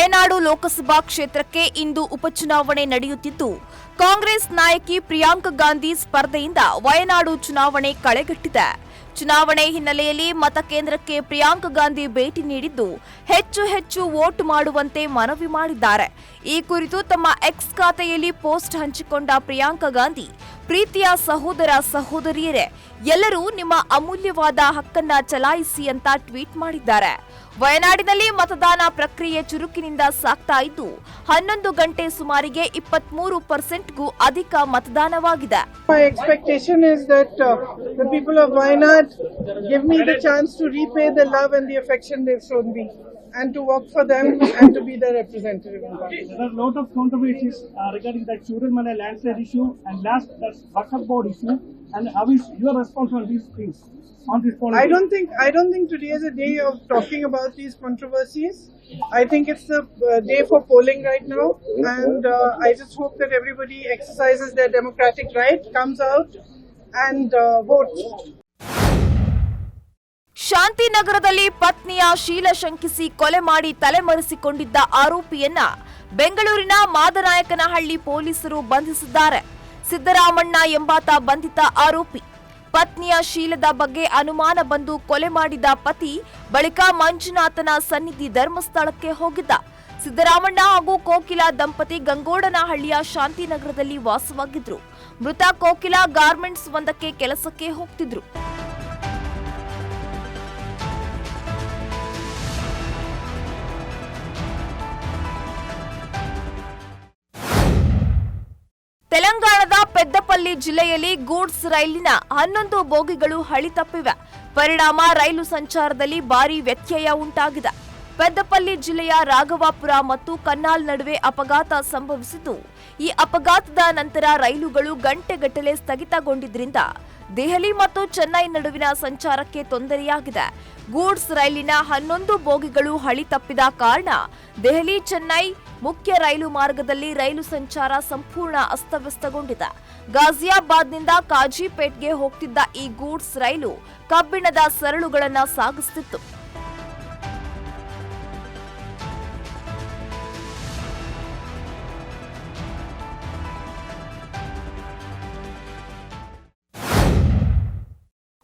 ವಯನಾಡು ಲೋಕಸಭಾ ಕ್ಷೇತ್ರಕ್ಕೆ ಇಂದು ಉಪಚುನಾವಣೆ ನಡೆಯುತ್ತಿದ್ದು, ಕಾಂಗ್ರೆಸ್ ನಾಯಕಿ ಪ್ರಿಯಾಂಕಾ ಗಾಂಧಿ ಸ್ಪರ್ಧೆಯಿಂದ ವಯನಾಡು ಚುನಾವಣೆ ಕಳೆಗಟ್ಟಿದೆ. ಚುನಾವಣೆ ಹಿನ್ನೆಲೆಯಲ್ಲಿ ಮತಕೇಂದ್ರಕ್ಕೆ ಪ್ರಿಯಾಂಕಾ ಗಾಂಧಿ ಭೇಟಿ ನೀಡಿದ್ದು, ಹೆಚ್ಚು ವೋಟ್ ಮಾಡುವಂತೆ ಮನವಿ ಮಾಡಿದ್ದಾರೆ. ಈ ಕುರಿತು ತಮ್ಮ ಎಕ್ಸ್ ಖಾತೆಯಲ್ಲಿ ಪೋಸ್ಟ್ ಹಂಚಿಕೊಂಡ ಪ್ರಿಯಾಂಕಾ ಗಾಂಧಿ, ಪ್ರೀತಿಯ ಸಹೋದರ ಸಹೋದರಿಯರೇ, ಎಲ್ಲರೂ ನಿಮ್ಮ ಅಮೂಲ್ಯವಾದ ಹಕ್ಕನ್ನ ಚಲಾಯಿಸಿ ಅಂತ ಟ್ವೀಟ್ ಮಾಡಿದ್ದಾರೆ. ವಯನಾಡಿನಲ್ಲಿ ಮತದಾನ ಪ್ರಕ್ರಿಯೆ ಚುರುಕಿನಿಂದ ಸಾಗ್ತಾ ಇದ್ದು, 11 ಗಂಟೆ ಸುಮಾರಿಗೆ 23%ಗೂ ಅಧಿಕ ಮತದಾನವಾಗಿದೆ. My expectation is that the people of Wayanad give me the chance to repay the love and the affection they've shown me, and to work for them and to be their representative in Parliament. There are a lot of controversies regarding that Chudalmane landslide issue and last that Waqf board issue. And how is your response on these things? On this policy? I don't think today is a day of talking about these controversies. I think it's the day for polling right now, and I just hope that everybody exercises their democratic right, comes out and votes. ಶಾಂತಿನಗರದಲ್ಲಿ ಪತ್ನಿಯ ಶೀಲ ಶಂಕಿಸಿ ಕೊಲೆ ಮಾಡಿ ತಲೆಮರೆಸಿಕೊಂಡಿದ್ದ ಆರೋಪಿಯನ್ನ ಬೆಂಗಳೂರಿನ ಮಾದನಾಯಕನಹಳ್ಳಿ ಪೊಲೀಸರು ಬಂಧಿಸಿದ್ದಾರೆ. ಸಿದ್ದರಾಮಣ್ಣ ಎಂಬಾತ ಬಂಧಿತ ಆರೋಪಿ. ಪತ್ನಿಯ ಶೀಲದ ಬಗ್ಗೆ ಅನುಮಾನ ಬಂದು ಕೊಲೆ ಮಾಡಿದ ಪತಿ ಬಳಿಕ ಮಂಜುನಾಥನ ಸನ್ನಿಧಿ ಧರ್ಮಸ್ಥಳಕ್ಕೆ ಹೋಗಿದ್ದ. ಸಿದ್ದರಾಮಣ್ಣ ಹಾಗೂ ಕೋಕಿಲಾ ದಂಪತಿ ಗಂಗೋಡನಹಳ್ಳಿಯ ಶಾಂತಿನಗರದಲ್ಲಿ ವಾಸವಾಗಿದ್ರು. ಮೃತ ಕೋಕಿಲಾ ಗಾರ್ಮೆಂಟ್ಸ್ ಒಂದಕ್ಕೆ ಕೆಲಸಕ್ಕೆ ಹೋಗ್ತಿದ್ರು. ತೆಲಂಗಾಣದ ಪೆದ್ದಪಲ್ಲಿ ಜಿಲ್ಲೆಯಲ್ಲಿ ಗೂಡ್ಸ್ ರೈಲಿನ 11 ಬೋಗಿಗಳು ಹಳಿ ತಪ್ಪಿವೆ. ಪರಿಣಾಮ ರೈಲು ಸಂಚಾರದಲ್ಲಿ ಭಾರೀ ವ್ಯತ್ಯಯ ಉಂಟಾಗಿದೆ. ಪೆದ್ದಪಲ್ಲಿ ಜಿಲ್ಲೆಯ ರಾಘವಾಪುರ ಮತ್ತು ಕನ್ನಾಲ್ ನಡುವೆ ಅಪಘಾತ ಸಂಭವಿಸಿದ್ದು, ಈ ಅಪಘಾತದ ನಂತರ ರೈಲುಗಳು ಗಂಟೆಗಟ್ಟಲೆ ಸ್ಥಗಿತಗೊಂಡಿದ್ದರಿಂದ ದೆಹಲಿ ಮತ್ತು ಚೆನ್ನೈ ನಡುವಿನ ಸಂಚಾರಕ್ಕೆ ತೊಂದರೆಯಾಗಿದೆ. ಗೂಡ್ಸ್ ರೈಲಿನ 11 ಬೋಗಿಗಳು ಹಳಿ ತಪ್ಪಿದ ಕಾರಣ ದೆಹಲಿ ಚೆನ್ನೈ ಮುಖ್ಯ ರೈಲು ಮಾರ್ಗದಲ್ಲಿ ರೈಲು ಸಂಚಾರ ಸಂಪೂರ್ಣ ಅಸ್ತವ್ಯಸ್ತಗೊಂಡಿದೆ. ಗಾಜಿಯಾಬಾದ್ನಿಂದ ಕಾಜಿಪೇಟ್ಗೆ ಹೋಗ್ತಿದ್ದ ಈ ಗೂಡ್ಸ್ ರೈಲು ಕಬ್ಬಿಣದ ಸರಳುಗಳನ್ನು ಸಾಗಿಸುತ್ತಿತ್ತು.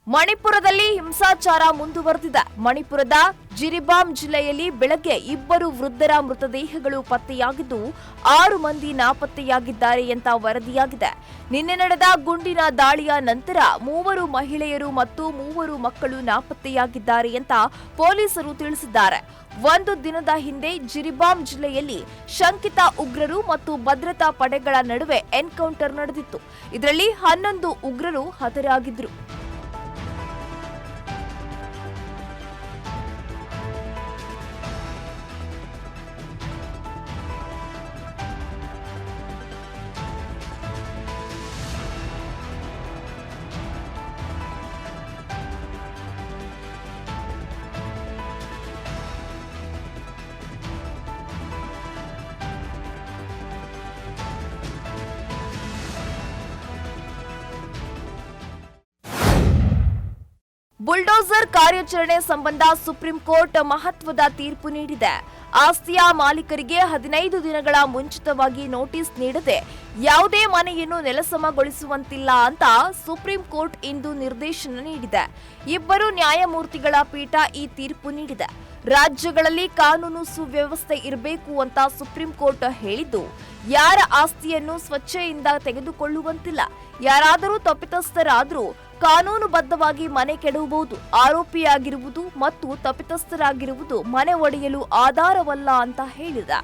ಮಣಿಪುರದಲ್ಲಿ ಹಿಂಸಾಚಾರ ಮುಂದುವರೆದಿದೆ. ಮಣಿಪುರದ ಜಿರಿಬಾಮ್ ಜಿಲ್ಲೆಯಲ್ಲಿ ಬೆಳಗ್ಗೆ 2 ವೃದ್ಧರ ಮೃತದೇಹಗಳು ಪತ್ತೆಯಾಗಿದ್ದು, 6 ಮಂದಿ ನಾಪತ್ತೆಯಾಗಿದ್ದಾರೆ ಅಂತ ವರದಿಯಾಗಿದೆ. ನಿನ್ನೆ ನಡೆದ ಗುಂಡಿನ ದಾಳಿಯ ನಂತರ 3 ಮಹಿಳೆಯರು ಮತ್ತು 3 ಮಕ್ಕಳು ನಾಪತ್ತೆಯಾಗಿದ್ದಾರೆ ಅಂತ ಪೊಲೀಸರು ತಿಳಿಸಿದ್ದಾರೆ. 1 ದಿನದ ಹಿಂದೆ ಜಿರಿಬಾಮ್ ಜಿಲ್ಲೆಯಲ್ಲಿ ಶಂಕಿತ ಉಗ್ರರು ಮತ್ತು ಭದ್ರತಾ ಪಡೆಗಳ ನಡುವೆ ಎನ್ಕೌಂಟರ್ ನಡೆದಿತ್ತು. ಇದರಲ್ಲಿ 11 ಉಗ್ರರು ಹತರಾಗಿದ್ರು. ಬುಲ್ಡೋಸರ್ ಕಾರ್ಯಾಚರಣೆ ಸಂಬಂಧ ಸುಪ್ರೀಂ ಕೋರ್ಟ್ ಮಹತ್ವದ ತೀರ್ಪು ನೀಡಿದೆ. ಆಸ್ತಿಯ ಮಾಲೀಕರಿಗೆ 15 ದಿನಗಳ ಮುಂಚಿತವಾಗಿ ನೋಟಿಸ್ ನೀಡದೆ ಯಾವುದೇ ಮನೆಯನ್ನು ನೆಲಸಮಗೊಳಿಸುವಂತಿಲ್ಲ ಅಂತ ಸುಪ್ರೀಂ ಕೋರ್ಟ್ ಇಂದು ನಿರ್ದೇಶನ ನೀಡಿದೆ. 2 ನ್ಯಾಯಮೂರ್ತಿಗಳ ಪೀಠ ಈ ತೀರ್ಪು ನೀಡಿದೆ. ರಾಜ್ಯಗಳಲ್ಲಿ ಕಾನೂನು ಸುವ್ಯವಸ್ಥೆ ಇರಬೇಕು ಅಂತ ಸುಪ್ರೀಂ ಕೋರ್ಟ್ ಹೇಳಿದ್ದು, ಯಾರ ಆಸ್ತಿಯನ್ನು ಸ್ವಚ್ಛೆಯಿಂದ ತೆಗೆದುಕೊಳ್ಳುವಂತಿಲ್ಲ. ಯಾರಾದರೂ ತಪ್ಪಿತಸ್ಥರಾದರೂ ಕಾನೂನುಬದ್ಧವಾಗಿ ಮನೆ ಕೆಡವಬಹುದು. ಆರೋಪಿಯಾಗಿರುವುದು ಮತ್ತು ತಪ್ಪಿತಸ್ಥರಾಗಿರುವುದು ಮನೆ ಒಡೆಯಲು ಆಧಾರವಲ್ಲ ಅಂತ ಹೇಳಿದೆ.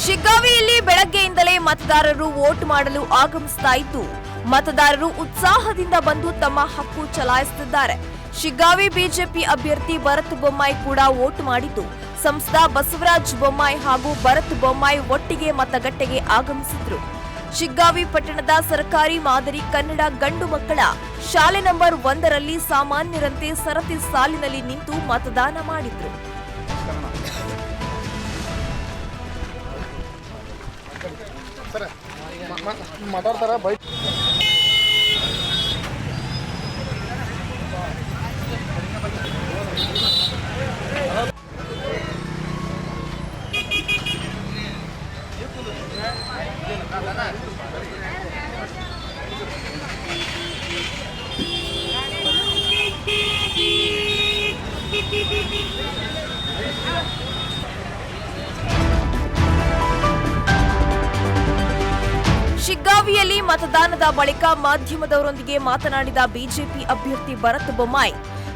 ಶಿಗ್ಗಾವಿಯಲ್ಲಿ ಬೆಳಗ್ಗೆಯಿಂದಲೇ ಮತದಾರರು ವೋಟ್ ಮಾಡಲು ಆಗಮಿಸ್ತಾ ಇದ್ದು, ಮತದಾರರು ಉತ್ಸಾಹದಿಂದ ಬಂದು ತಮ್ಮ ಹಕ್ಕು ಚಲಾಯಿಸುತ್ತಿದ್ದಾರೆ. ಶಿಗ್ಗಾವಿ ಬಿಜೆಪಿ ಅಭ್ಯರ್ಥಿ ಭರತ್ ಬೊಮ್ಮಾಯಿ ಕೂಡ ವೋಟ್ ಮಾಡಿದ್ದು, ಸಂಸದ ಬಸವರಾಜ ಬೊಮ್ಮಾಯಿ ಹಾಗೂ ಭರತ್ ಬೊಮ್ಮಾಯಿ ಒಟ್ಟಿಗೆ ಮತಗಟ್ಟೆಗೆ ಆಗಮಿಸಿದ್ರು. ಶಿಗ್ಗಾವಿ ಪಟ್ಟಣದ ಸರ್ಕಾರಿ ಮಾದರಿ ಕನ್ನಡ ಗಂಡು ಮಕ್ಕಳ ಶಾಲೆ ನಂಬರ್ 1ರಲ್ಲಿ ಸಾಮಾನ್ಯರಂತೆ ಸರತಿ ಸಾಲಿನಲ್ಲಿ ನಿಂತು ಮತದಾನ ಮಾಡಿದ್ರು. ಶಿಗ್ಗಾವಿಯಲ್ಲಿ ಮತದಾನದ ಬಳಿಕ ಮಾಧ್ಯಮದವರೊಂದಿಗೆ ಮಾತನಾಡಿದ ಬಿಜೆಪಿ ಅಭ್ಯರ್ಥಿ ಭರತ್ ಬೊಮ್ಮಾಯಿ,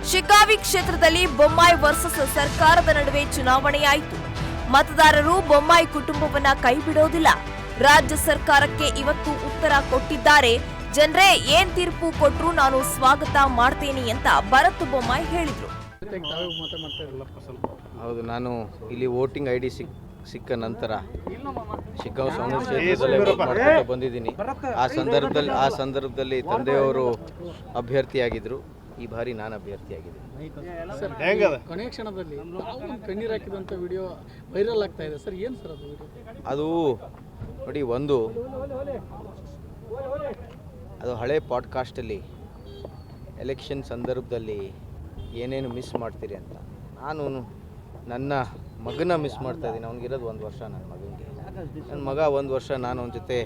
ಶಿಗ್ಗಾವಿ ಕ್ಷೇತ್ರದಲ್ಲಿ ಬೊಮ್ಮಾಯಿ ವರ್ಸಸ್ ಸರ್ಕಾರದ ನಡುವೆ ಚುನಾವಣೆಯಾಯಿತು. ಮತದಾರರು ಬೊಮ್ಮಾಯಿ ಕುಟುಂಬವನ್ನ ಕೈಬಿಡೋದಿಲ್ಲ. ರಾಜ್ಯ ಸರ್ಕಾರಕ್ಕೆ ಇವತ್ತು ಉತ್ತರ ಕೊಟ್ಟಿದ್ದಾರೆ. ಜನರೇ ಏನ್ ತೀರ್ಪು ಕೊಟ್ರು ನಾನು ಸ್ವಾಗತ ಮಾಡ್ತೇನೆ ಅಂತ ಭರತ್ ಬೊಮ್ಮಾಯಿ ಹೇಳಿದ್ರು. ಹೌದು, ನಾನು ಇಲ್ಲಿ ವೋಟಿಂಗ್ ID ಸಿಕ್ಕ ನಂತರ ಶಿಗ್ಗಾಂವ್ ಸೌಂದರ್ಯ ಕ್ಷೇತ್ರದಲ್ಲೇ ವೋಟ್ ಮಾಡ್ಕೊಂಡು ಬಂದಿದ್ದೀನಿ. ಆ ಸಂದರ್ಭದಲ್ಲಿ ತಂದೆಯವರು ಅಭ್ಯರ್ಥಿಯಾಗಿದ್ದರು. ಈ ಬಾರಿ ನಾನು ಅಭ್ಯರ್ಥಿಯಾಗಿದ್ದೀನಿ. ಕೊನೆಯ ಕ್ಷಣದಲ್ಲಿ ಕಣ್ಣೀರು ಹಾಕಿದಂಥ ವಿಡಿಯೋ ವೈರಲ್ ಆಗ್ತಾ ಇದೆ ಸರ್, ಏನು ಸರ್ ಅದು ನೋಡಿ, ಅದು ಹಳೆ ಪಾಡ್ಕಾಸ್ಟಲ್ಲಿ ಎಲೆಕ್ಷನ್ ಸಂದರ್ಭದಲ್ಲಿ ಏನೇನು ಮಿಸ್ ಮಾಡ್ತೀರಿ ಅಂತ, ನಾನು ನನ್ನ ಮಗನ ಮಿಸ್ ಮಾಡ್ತಾ ಇದ್ದೀನಿ. ಅವ್ನಿಗಿರೋದು 1 ವರ್ಷ. ನನ್ನ ಮಗ 1 ವರ್ಷ ನಾನು ಅವನ ಜೊತೆ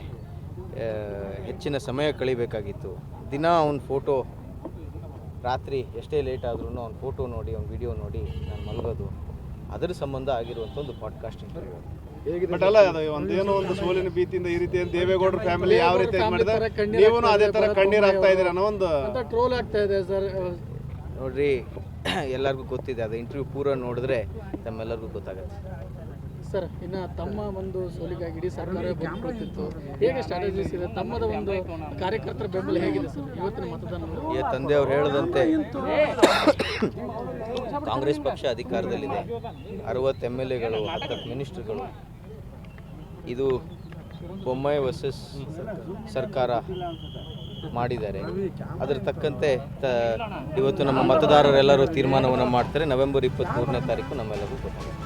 ಹೆಚ್ಚಿನ ಸಮಯ ಕಳಿಬೇಕಾಗಿತ್ತು. ದಿನ ಅವನ ಫೋಟೋ, ರಾತ್ರಿ ಎಷ್ಟೇ ಲೇಟ್ ಆದ್ರೂ ಅವ್ನ ಫೋಟೋ ನೋಡಿ, ಅವ್ನ ವಿಡಿಯೋ ನೋಡಿ ನಾನು ಮಲಗೋದು. ಅದರ ಸಂಬಂಧ ಆಗಿರುವಂಥ ಒಂದು ಪಾಡ್ಕಾಸ್ಟ್ ಇಂಟರ್ವ್ಯೂ. ಬಟ್ ಅಲ್ಲ, ಒಂದೇನೋ ಒಂದು ಸೋಲಿನ ಭೀತಿಯಿಂದ ಈ ರೀತಿ ದೇವೇಗೌಡರ ಫ್ಯಾಮಿಲಿ ಯಾವ ರೀತಿ ಮಾಡಿದ್ರೆ ನೀವು ಅದೇ ತರ ಕಣ್ಣೀರು ಆಗ್ತಾ ಇದ್ದೀರ ಅನ್ನೋ ಒಂದು ಟ್ರೋಲ್ ಆಗ್ತಾ ಇದೆ ಸರ್. ನೋಡ್ರಿ, ಎಲ್ಲರಿಗೂ ಗೊತ್ತಿದೆ. ಅದು ಇಂಟರ್ವ್ಯೂ ಪೂರ ನೋಡಿದ್ರೆ ತಮ್ಮೆಲ್ಲರಿಗೂ ಗೊತ್ತಾಗುತ್ತೆ ಸರ್. ಇನ್ನು ತಮ್ಮ ಒಂದು ಸೋಲಿಗಾಗಿ ಇಡೀ ಸರ್ಕಾರ ಬಂದ್ಬಿಡ್ತಿತ್ತು, ಹೇಗೆ ಸ್ಟ್ರಾಟಜೀಸ್ ಇದೆ? ತಮ್ಮದ ಒಂದು ಕಾರ್ಯಕರ್ತರ ಬೆಂಬಲ ಹೇಗಿದೆ ಸರ್ ಇವತ್ತಿನ ಮತದಾನ? ಈ ತಂದೆಯವರು ಹೇಳದಂತೆ ಕಾಂಗ್ರೆಸ್ ಪಕ್ಷ ಅಧಿಕಾರದಲ್ಲಿದೆ. 60 MLAಗಳು, 10 ಮಿನಿಸ್ಟರ್ಗಳು. ಇದು ಬೊಮ್ಮಾಯಿ ವರ್ಸಸ್ ಸರ್ಕಾರ ಮಾಡಿದ್ದಾರೆ. ಅದರ ತಕ್ಕಂತೆ ಇವತ್ತು ನಮ್ಮ ಮತದಾರರೆಲ್ಲರೂ ತೀರ್ಮಾನವನ್ನು ಮಾಡ್ತಾರೆ. ನವೆಂಬರ್ 23ನೇ ತಾರೀಕು ನಮ್ಮೆಲ್ಲರಿಗೂ ಗೊತ್ತಾಗುತ್ತೆ.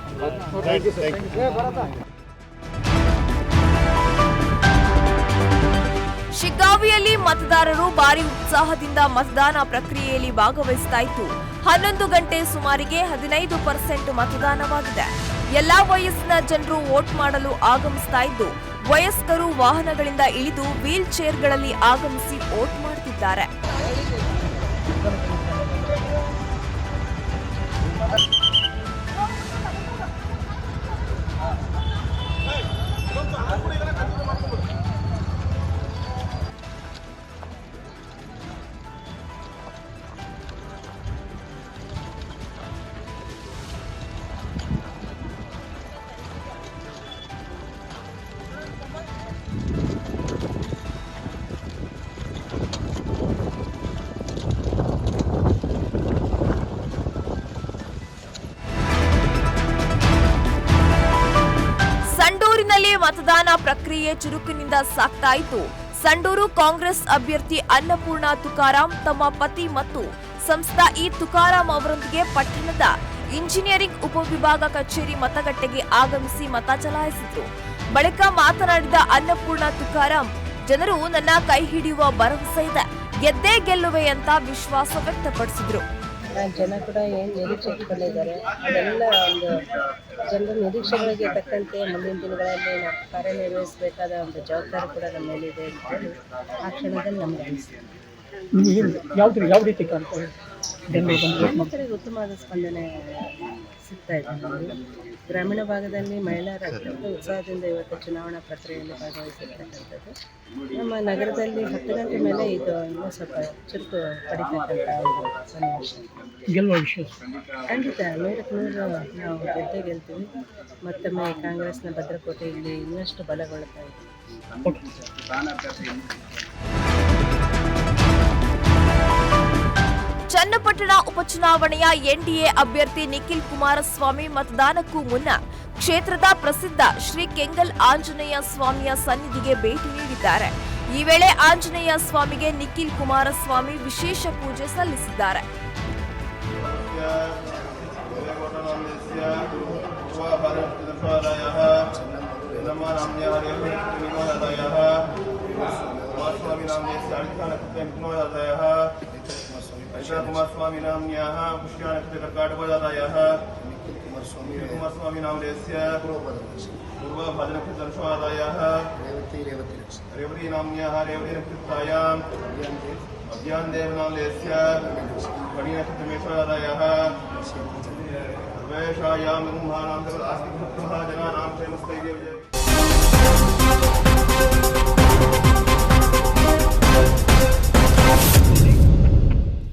ಶಿಗ್ಗಾವಿಯಲ್ಲಿ ಮತದಾರರು ಭಾರಿ ಉತ್ಸಾಹದಿಂದ ಮತದಾನ ಪ್ರಕ್ರಿಯೆಯಲ್ಲಿ ಭಾಗವಹಿಸ್ತಾ ಇದ್ದು, 11 ಗಂಟೆ ಸುಮಾರಿಗೆ 15% ಮತದಾನವಾಗಿದೆ. ಎಲ್ಲಾ ವಯಸ್ಸಿನ ಜನರು ವೋಟ್ ಮಾಡಲು ಆಗಮಿಸ್ತಾ ಇದ್ದು, ವಯಸ್ಕರು ವಾಹನಗಳಿಂದ ಇಳಿದು ವೀಲ್ ಚೇರ್ಗಳಲ್ಲಿ ಆಗಮಿಸಿ ವೋಟ್ ಮಾಡುತ್ತಿದ್ದಾರೆ. ಮತದಾನ ಪ್ರಕ್ರಿಯೆ ಚುರುಕಿನಿಂದ ಸಾಗ್ತಾ ಇತ್ತು. ಸಂಡೂರು ಕಾಂಗ್ರೆಸ್ ಅಭ್ಯರ್ಥಿ ಅನ್ನಪೂರ್ಣ ತುಕಾರಾಂ ತಮ್ಮ ಪತಿ ಮತ್ತು ಸಂಸದ ತುಕಾರಾಂ ಅವರೊಂದಿಗೆ ಪಟ್ಟಣದ ಇಂಜಿನಿಯರಿಂಗ್ ಉಪವಿಭಾಗ ಕಚೇರಿ ಮತಗಟ್ಟೆಗೆ ಆಗಮಿಸಿ ಮತ ಚಲಾಯಿಸಿದ್ರು. ಬಳಿಕ ಮಾತನಾಡಿದ ಅನ್ನಪೂರ್ಣ ತುಕಾರಾಂ, ಜನರು ನನ್ನ ಕೈ ಹಿಡಿಯುವ ಭರವಸೆ ಇದೆ, ಗೆದ್ದೇ ಗೆಲ್ಲುವೆ ಅಂತ ವಿಶ್ವಾಸ ವ್ಯಕ್ತಪಡಿಸಿದ್ರು. ಜನ ಕೂಡ ಏನು ನಿರೀಕ್ಷೆ ಇಟ್ಕೊಂಡಿದ್ದಾರೆ, ಅದೆಲ್ಲ ಒಂದು ಜನರ ನಿರೀಕ್ಷೆಗಳಿಗೆ ತಕ್ಕಂತೆ ಮುಂದಿನ ದಿನಗಳಲ್ಲಿ ನಾವು ಕಾರ್ಯನಿರ್ವಹಿಸಬೇಕಾದ ಒಂದು ಜವಾಬ್ದಾರಿ ಕೂಡ ನಮ್ಮ ಮೇಲಿದೆ ಅಂತ ಹೇಳಿ ಆ ಕ್ಷಣದಲ್ಲಿ ನಮ್ಗೆ ಅನಿಸ್ತದೆ. ಯಾವ ರೀತಿ ಕಾಣ್ತಾರೆ? ರೈತರಿಗೆ ಉತ್ತಮವಾದ ಸ್ಪಂದನೆ ಸಿಗ್ತಾ ಇದೆ. ನಮಗೆ ಗ್ರಾಮೀಣ ಭಾಗದಲ್ಲಿ ಮಹಿಳೆಯರು ಅತ್ಯಂತ ಉತ್ಸಾಹದಿಂದ ಇವತ್ತು ಚುನಾವಣಾ ಪ್ರಕ್ರಿಯೆಯಲ್ಲಿ ಭಾಗವಹಿಸಿರ್ತಕ್ಕಂಥದ್ದು. ನಮ್ಮ ನಗರದಲ್ಲಿ 10 ಗಂಟೆ ಮೇಲೆ ಇದು ಇನ್ನೂ ಸ್ವಲ್ಪ ಚುರುಕು ಪಡಿತಕ್ಕಂಥ ಒಂದು ಸನ್ನಿವೇಶ. ಗೆಲ್ಲುವ ವಿಷಯ ಖಂಡಿತ 100% ನಾವು ಗೆದ್ದೇ ಗೆಲ್ತೀವಿ. ಮತ್ತೊಮ್ಮೆ ಕಾಂಗ್ರೆಸ್ನ ಭದ್ರಕೋಟೆ ಇಲ್ಲಿ ಇನ್ನಷ್ಟು ಬಲಗೊಳ್ಳುತ್ತಾ ಇದೆ. ಚನ್ನಪಟ್ಟಣ ಉಪಚುನಾವಣೆಯ ಎನ್ಡಿಎ ಅಭ್ಯರ್ಥಿ ನಿಖಿಲ್ ಕುಮಾರಸ್ವಾಮಿ ಮತದಾನಕ್ಕೂ ಮುನ್ನ ಕ್ಷೇತ್ರದ ಪ್ರಸಿದ್ಧ ಶ್ರೀ ಕೆಂಗಲ್ ಆಂಜನೇಯ ಸ್ವಾಮಿಯ ಸನ್ನಿಧಿಗೆ ಭೇಟಿ ನೀಡಿದ್ದಾರೆ. ಈ ವೇಳೆ ಆಂಜನೇಯ ಸ್ವಾಮಿಗೆ ನಿಖಿಲ್ ಕುಮಾರಸ್ವಾಮಿ ವಿಶೇಷ ಪೂಜೆ ಸಲ್ಲಿಸಿದ್ದಾರೆ. कुमारस्वामी नाम्न्याः पुष्यानक्षत्रकर्काटकजातायाः कुमारस्वामी नामधेयस्य पूर्वभाद्रनक्षत्रदर्शनादायाः रेवती नाम्न्याः रेवती नक्षत्रायाम् अभियानदेव नामधेयस्य कणीनक्षत्रमेषदायाः सर्वेषायां ब्रह्माणां जनानां क्षेमस्थैर्य